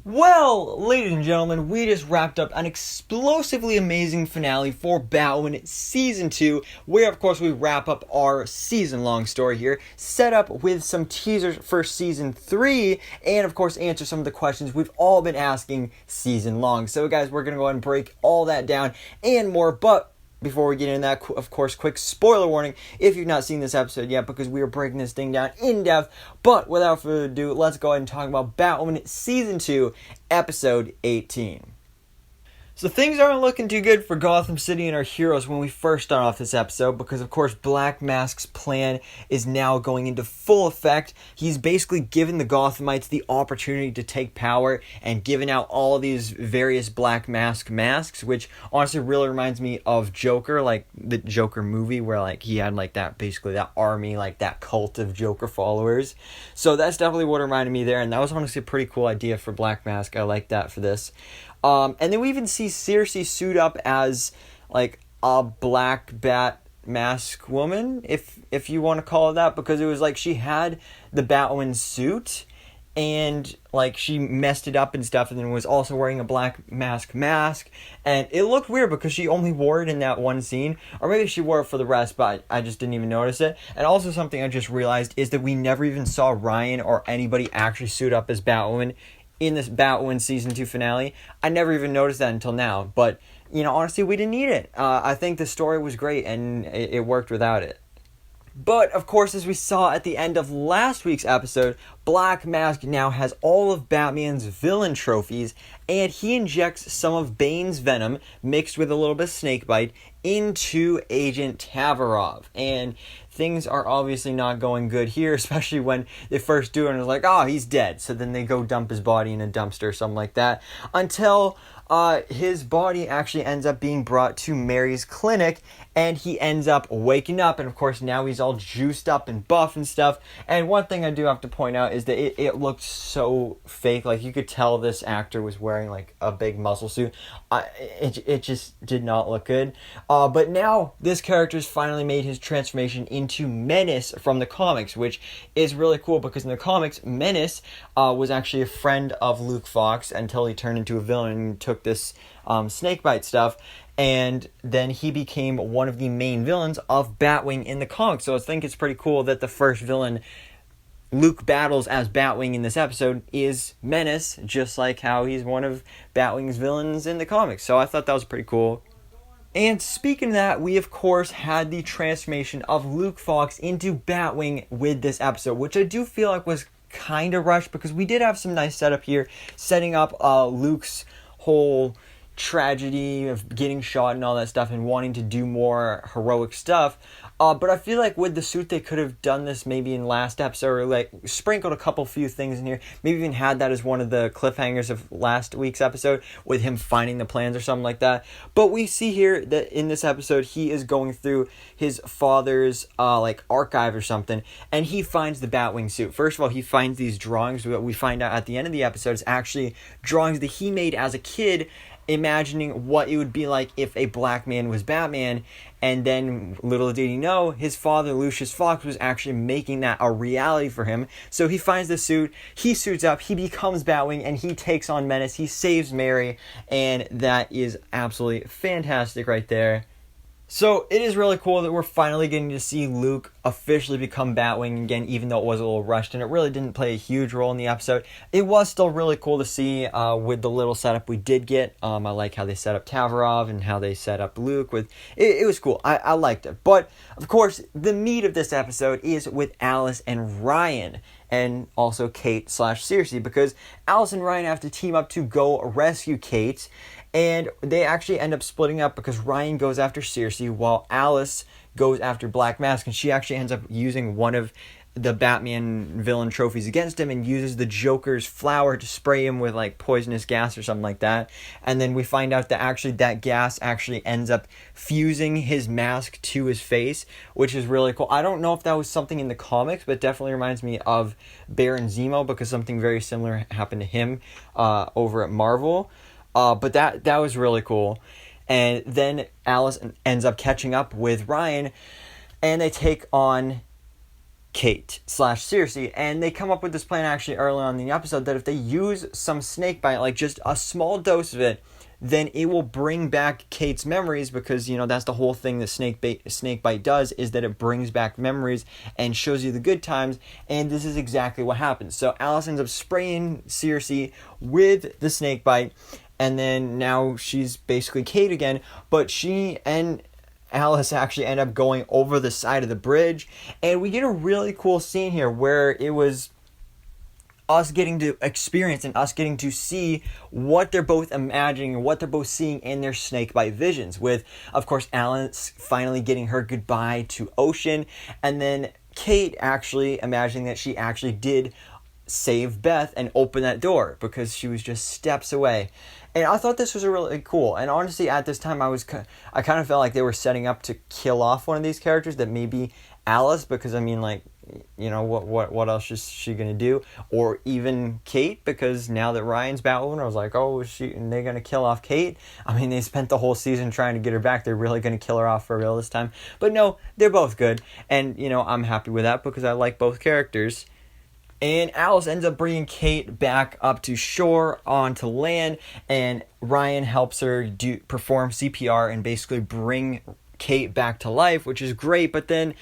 Well, ladies and gentlemen, we just wrapped up an explosively amazing finale for Batwoman Season 2, where of course we wrap up our season-long story here, set up with some teasers for Season 3, and of course answer some of the questions we've all been asking season-long. So guys, we're going to go ahead and break all that down and more, but before we get into that, of course, quick spoiler warning if you've not seen this episode yet, because we are breaking this thing down in depth. But without further ado, let's go ahead and talk about Batwoman Season 2, Episode 18. So things aren't looking too good for Gotham City and our heroes when we first start off this episode, because of course Black Mask's plan is now going into full effect. He's basically given the Gothamites the opportunity to take power and giving out all these various Black Mask masks, which honestly really reminds me of Joker, like the Joker movie, where like he had like that, basically that army, like that cult of Joker followers. So that's definitely what reminded me there, and that was honestly a pretty cool idea for Black Mask. I like that for this. And then we even see Circe suit up as like a black bat mask woman, if you want to call it that, because it was like she had the Batwoman suit and like she messed it up and stuff, and then was also wearing a black mask, and it looked weird because she only wore it in that one scene, or maybe she wore it for the rest, but I just didn't even notice it. And also something I just realized is that we never even saw Ryan or anybody actually suit up as Batwoman in this Batwoman Season 2 finale. I never even noticed that until now, but, you know, honestly, we didn't need it. I think the story was great, and it worked without it. But, of course, as we saw at the end of last week's episode, Black Mask now has all of Batman's villain trophies, and he injects some of Bane's venom, mixed with a little bit of snakebite, into Agent Tavarov. And things are obviously not going good here, especially when they first do it and it's like, oh, he's dead. So then they go dump his body in a dumpster or something like that, until his body actually ends up being brought to Mary's clinic, and he ends up waking up, and of course now he's all juiced up and buff and stuff. And one thing I do have to point out is that it looked so fake. Like, you could tell this actor was wearing like a big muscle suit. It just did not look good. But now this character's finally made his transformation into Menace from the comics, which is really cool, because in the comics, Menace was actually a friend of Luke Fox until he turned into a villain and took this snakebite stuff, and then he became one of the main villains of Batwing in the comics. So I think it's pretty cool that the first villain Luke battles as Batwing in this episode is Menace, just like how he's one of Batwing's villains in the comics. So I thought that was pretty cool. And speaking of that, we of course had the transformation of Luke Fox into Batwing with this episode, which I do feel like was kind of rushed, because we did have some nice setup here, setting up Luke's whole tragedy of getting shot and all that stuff and wanting to do more heroic stuff. But I feel like with the suit, they could have done this maybe in last episode, or like sprinkled a few things in here. Maybe even had that as one of the cliffhangers of last week's episode, with him finding the plans or something like that. But we see here that in this episode, he is going through his father's like archive or something, and he finds the Batwing suit. First of all, he finds these drawings. What we find out at the end of the episode is actually drawings that he made as a kid, imagining what it would be like if a black man was Batman. And then, little did he know, his father, Lucius Fox, was actually making that a reality for him. So he finds the suit, he suits up, he becomes Batwing, and he takes on Menace. He saves Mary, and that is absolutely fantastic right there. So it is really cool that we're finally getting to see Luke officially become Batwing again, even though it was a little rushed and it really didn't play a huge role in the episode. It was still really cool to see with the little setup we did get. I like how they set up Tavarov and how they set up Luke. It was cool. I liked it. But, of course, the meat of this episode is with Alice and Ryan, and also Kate/Circe, because Alice and Ryan have to team up to go rescue Kate. And they actually end up splitting up, because Ryan goes after Circe while Alice goes after Black Mask. And she actually ends up using one of the Batman villain trophies against him, and uses the Joker's flower to spray him with like poisonous gas or something like that. And then we find out that actually that gas actually ends up fusing his mask to his face, which is really cool. I don't know if that was something in the comics, but it definitely reminds me of Baron Zemo, because something very similar happened to him over at Marvel. But that was really cool. And then Alice ends up catching up with Ryan, and they take on Kate / Circe, and they come up with this plan actually early on in the episode that if they use some snakebite, like just a small dose of it, then it will bring back Kate's memories, because that's the whole thing that snakebite does, is that it brings back memories and shows you the good times, and this is exactly what happens. So Alice ends up spraying Circe with the snakebite, and then now she's basically Kate again, but she and Alice actually end up going over the side of the bridge, and we get a really cool scene here where it was us getting to experience and us getting to see what they're both imagining and what they're both seeing in their snakebite visions, with, of course, Alice finally getting her goodbye to Ocean, and then Kate actually imagining that she actually did save Beth and open that door because she was just steps away. And I thought this was really cool. And honestly, at this time, I kind of felt like they were setting up to kill off one of these characters, that maybe Alice, because what else is she gonna do? Or even Kate, because now that Ryan's Batwoman, I was like, oh, they're gonna kill off Kate? I mean, they spent the whole season trying to get her back. They're really gonna kill her off for real this time? But no, they're both good, and I'm happy with that because I like both characters. And Alice ends up bringing Kate back up to shore onto land, and Ryan helps her perform CPR and basically bring Kate back to life, which is great. But then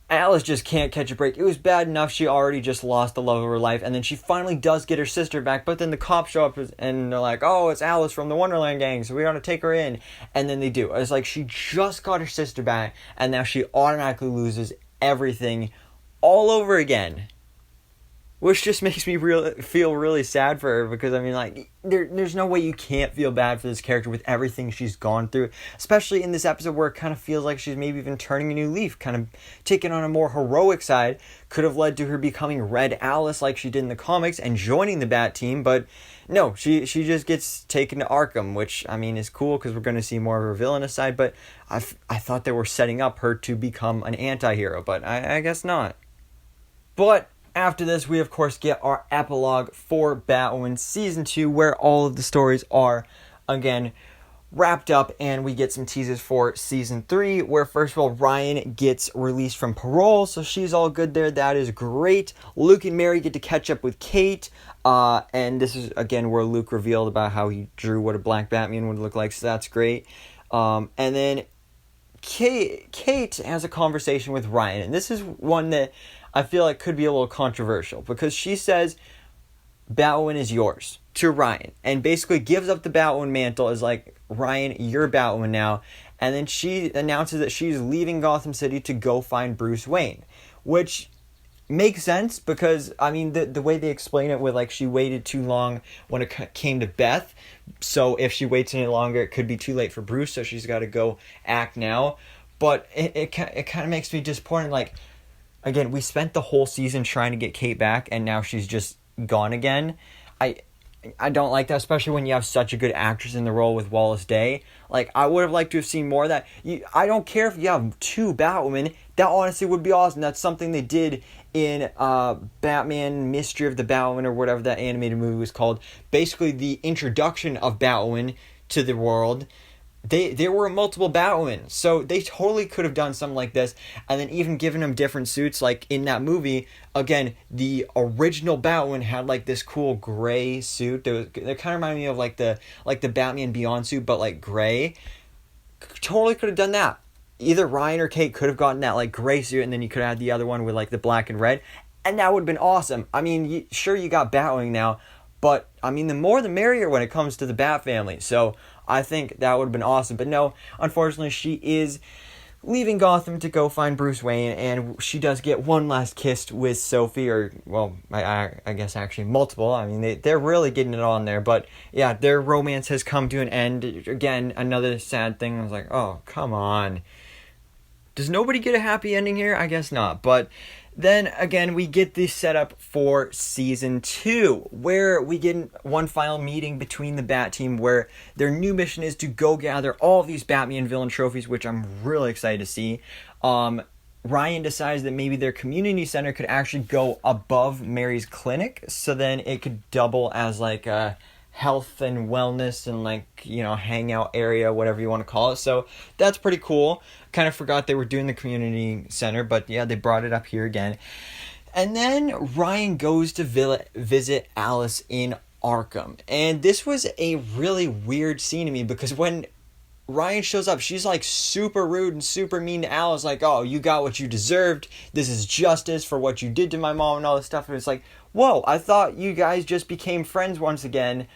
Alice just can't catch a break. It was bad enough she already just lost the love of her life, and then she finally does get her sister back, but then the cops show up and they're like, oh, it's Alice from the Wonderland gang, so we gotta take her in. And then they do. It's like she just got her sister back, and now she automatically loses everything all over again. Which just makes me feel really sad for her, because there's no way you can't feel bad for this character with everything she's gone through, especially in this episode where it kind of feels like she's maybe even turning a new leaf, kind of taking on a more heroic side. Could have led to her becoming Red Alice like she did in the comics and joining the Bat Team, but no, she just gets taken to Arkham, which is cool because we're going to see more of her villainous side, but I thought they were setting up her to become an anti-hero, but I guess not. But after this, we of course get our epilogue for Batwoman Season 2, where all of the stories are, again, wrapped up, and we get some teases for Season 3, where first of all, Ryan gets released from parole, so she's all good there. That is great. Luke and Mary get to catch up with Kate, and this is, again, where Luke revealed about how he drew what a black Batman would look like, so that's great. And then Kate has a conversation with Ryan, and this is one that I feel like could be a little controversial, because she says Batwoman is yours to Ryan, and basically gives up the Batwoman mantle as like, Ryan, you're Batwoman now. And then she announces that she's leaving Gotham City to go find Bruce Wayne, which makes sense because the way they explain it with like she waited too long when it came to Beth, so if she waits any longer it could be too late for Bruce, so she's got to go act now. But it kind of makes me disappointed, like, again, we spent the whole season trying to get Kate back, and now she's just gone again. I don't like that, especially when you have such a good actress in the role with Wallis Day. Like, I would have liked to have seen more of that. I don't care if you have two Batwomen. That honestly would be awesome. That's something they did in Batman Mystery of the Batwoman, or whatever that animated movie was called. Basically, the introduction of Batwoman to the world. There were multiple Batwomen, so they totally could have done something like this, and then even given them different suits. Like in that movie, again, the original Batwoman had like this cool gray suit. That kind of reminded me of like the Batman Beyond suit, but like gray. Totally could have done that. Either Ryan or Kate could have gotten that like gray suit, and then you could have had the other one with like the black and red, and that would have been awesome. Sure, you got Batwing now, but the more the merrier when it comes to the Bat family. So I think that would have been awesome. But no, unfortunately, she is leaving Gotham to go find Bruce Wayne, and she does get one last kiss with Sophie, or, well, I guess actually multiple. They're really getting it on there. But yeah, their romance has come to an end. Again, another sad thing. I was like, oh, come on. Does nobody get a happy ending here? I guess not. But then, again, we get this setup for Season 2, where we get one final meeting between the Bat Team, where their new mission is to go gather all these Batman villain trophies, which I'm really excited to see. Ryan decides that maybe their community center could actually go above Mary's clinic, so then it could double as like a health and wellness and like, you know, hangout area, whatever you want to call it. So that's pretty cool. Kind of forgot they were doing the community center, but yeah, they brought it up here again. And then Ryan goes to visit Alice in Arkham. And this was a really weird scene to me because when Ryan shows up, she's like super rude and super mean to Alice, like, oh, you got what you deserved. This is justice for what you did to my mom and all this stuff. And it's like, whoa, I thought you guys just became friends once again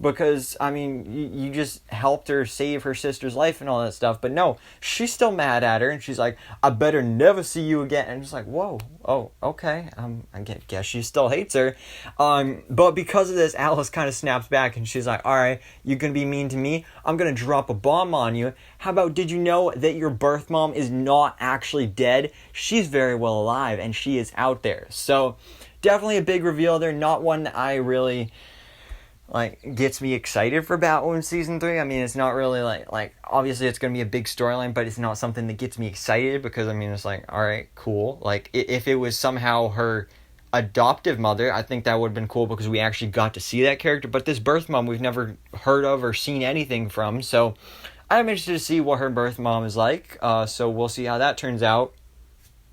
because, I mean, you just helped her save her sister's life and all that stuff. But no, she's still mad at her and she's like, I better never see you again. And it's like, whoa, oh, okay. I guess she still hates her. But because of this, Alice kind of snaps back and she's like, all right, you're going to be mean to me. I'm going to drop a bomb on you. How about, did you know that your birth mom is not actually dead? She's very well alive and she is out there. So definitely a big reveal there. Not one that I really like gets me excited for Batwoman season 3. I mean, it's not really like obviously it's going to be a big storyline, but it's not something that gets me excited because I mean, it's like, all right, cool. Like if it was somehow her adoptive mother, I think that would have been cool because we actually got to see that character. But this birth mom we've never heard of or seen anything from. So I'm interested to see what her birth mom is like. So we'll see how that turns out.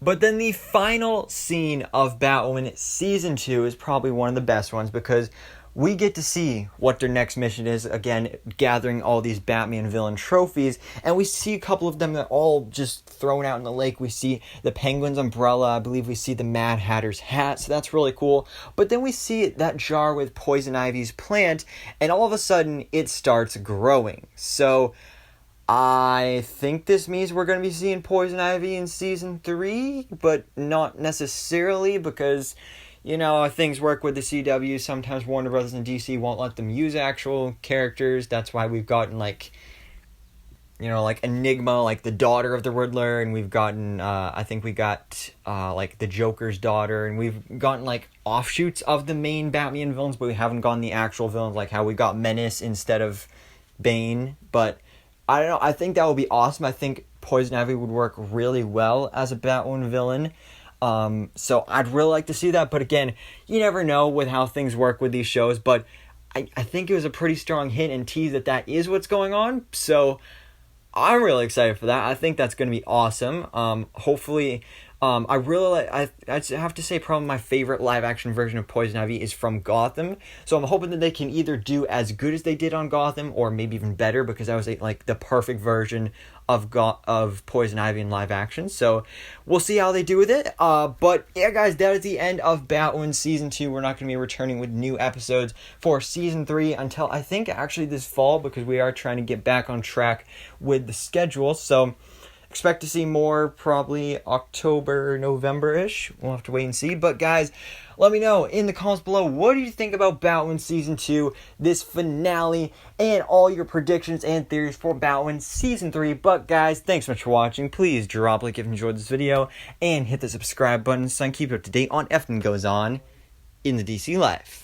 But then the final scene of Batwoman season 2 is probably one of the best ones because we get to see what their next mission is, again, gathering all these Batman villain trophies, and we see a couple of them that are all just thrown out in the lake. We see the Penguin's umbrella, I believe we see the Mad Hatter's hat, so that's really cool. But then we see that jar with Poison Ivy's plant, and all of a sudden, it starts growing. So I think this means we're going to be seeing Poison Ivy in season 3, but not necessarily because, you know, how things work with the CW. Sometimes Warner Brothers and DC won't let them use actual characters. That's why we've gotten, like, you know, like Enigma, like the daughter of the Riddler, and we've gotten, I think we got, like, the Joker's daughter, and we've gotten, like, offshoots of the main Batman villains, but we haven't gotten the actual villains, like how we got Menace instead of Bane. But I don't know, I think that would be awesome. I think Poison Ivy would work really well as a Batwoman villain. So I'd really like to see that, but again, you never know with how things work with these shows, but I think it was a pretty strong hint and tease that is what's going on, so I'm really excited for that. I think that's going to be awesome. Hopefully, I really I have to say probably my favorite live action version of Poison Ivy is from Gotham, so I'm hoping that they can either do as good as they did on Gotham or maybe even better because that was like the perfect version of Poison Ivy in live action. So we'll see how they do with it. But yeah, guys, that is the end of Batwoman season 2. We're not going to be returning with new episodes for season 3 until I think actually this fall because we are trying to get back on track with the schedule. So expect to see more probably October, November-ish. We'll have to wait and see. But guys, let me know in the comments below, what do you think about Batwoman Season 2, this finale, and all your predictions and theories for Batwoman Season 3. But guys, thanks so much for watching. Please drop a like if you enjoyed this video, and hit the subscribe button so I can keep you up to date on everything that goes on in the DC life.